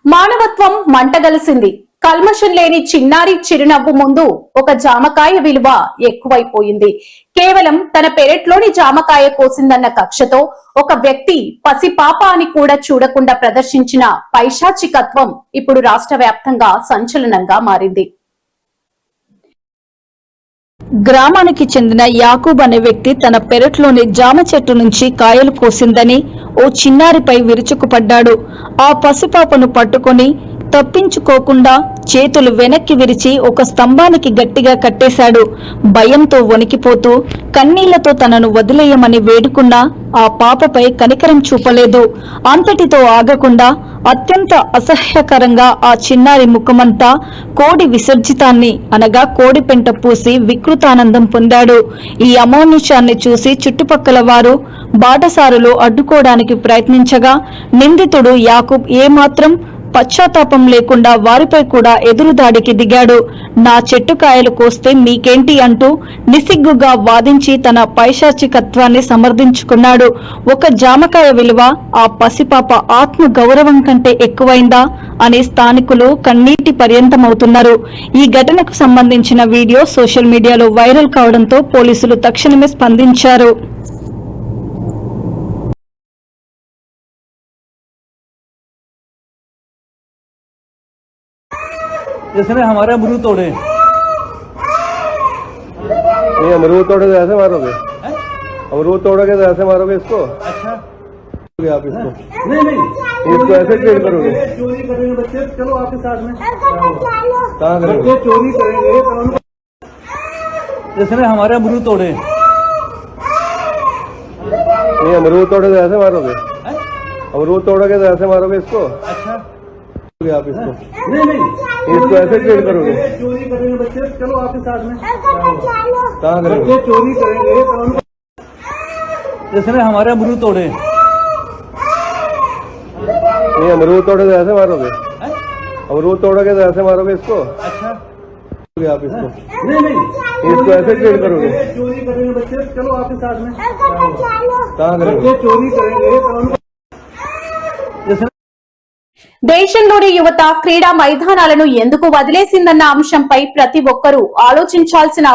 మానవత్వం మంటగలిసింది. కల్మషం లేని చిన్నారి చిరునవ్వు ముందు ఒక జామకాయ విలువ ఎక్కువైపోయింది. కేవలం తన పెరట్లోని జామకాయ కోసిందన్న కక్షతో ఒక వ్యక్తి పసిపాప అని కూడా చూడకుండా ప్రదర్శించిన పైశాచికత్వం ఇప్పుడు రాష్ట్ర వ్యాప్తంగా సంచలనంగా మారింది. గ్రామానికి చెందిన యాకూబ్ అనే వ్యక్తి తన పెరట్లోని జామ చెట్టు నుంచి కాయలు కోసిందని ఓ చిన్నారిపై విరుచుకుపడ్డాడు. ఆ పసిపాపను పట్టుకొని తప్పించుకోకుండా చేతులు వెనక్కి విరిచి ఒక స్తంభానికి గట్టిగా కట్టేశాడు. భయంతో వణికిపోతూ కన్నీళ్లతో తనను వదిలేయమని వేడుకున్నా ఆ పాపపై కనికరం చూపలేదు. అంతటితో ఆగకుండా అత్యంత అసహ్యకరంగా ఆ చిన్నారి ముఖమంతా కోడి విసర్జితాన్ని అనగా కోడి పెంట పూసి వికృతానందం పొందాడు. ఈ అమానుషాన్ని చూసి చుట్టుపక్కల వారు బాటసారులు అడ్డుకోవడానికి ప్రయత్నించగా నిందితుడు యాకూబ్ ఏమాత్రం పశ్చాత్తాపం లేకుండా వారిపై కూడా ఎదురుదాడికి దిగాడు. నా చెట్టు కాయలు కోస్తే మీకేంటి అంటూ నిసిగ్గుగా వాదించి తన పైశాచికత్వాన్ని సమర్థించుకున్నాడు. ఒక జామకాయ విలువ ఆ పసిపాప ఆత్మ గౌరవం కంటే ఎక్కువైందా అని స్థానికులు కన్నీటి పర్యంతమవుతున్నారు. ఈ ఘటనకు సంబంధించిన వీడియో సోషల్ మీడియాలో వైరల్ కావడంతో పోలీసులు తక్షణమే స్పందించారు. इसने हमारे अमरूद तोड़े। नहीं, अमरूद तोड़े तो ऐसे मारोगे? अमरूद तोड़ोगे तो ऐसे मारोगे इसको? अच्छा आप इसको नहीं इसको ऐसे ट्रेड करोगे? चोरी करेंगे बच्चे, चलो आपके साथ में कहाँ करोगे? बच्चे चोरी करेंगे तो इसने हमारे अमरूद तोड़े। नहीं, अमरूद तोड़े तो ऐसे मारोगे? अमरूद तोड़ोगे तो ऐसे मारोगे इसको? अच्छा आप इसको नहीं इसको ऐसे ट्रेड करोगे? चोरी करेंगे बच्चे, चलो आपके साथ में कहाँ करोगे? बच्चे चोरी करेंगे तो इसने हमारे अमरूद तोड़े। नहीं, अमरूद तोड़े तो ऐसे मारोगे? अमरूद तोड़ोगे तो ऐसे मारोगे इसको? अच्छा आप इसको नहीं इसको ऐसे ट्रेड करोगे? चोरी करेंगे बच्चे, चलो आपके साथ में कहाँ करोगे? बच्चे चोरी करेंगे तो దేశంలోని యువత క్రీడా మైదానాలను ఎందుకు వదిలేసిందన్న అంశంపై ప్రతి ఒక్కరూ ఆలోచించాల్సిన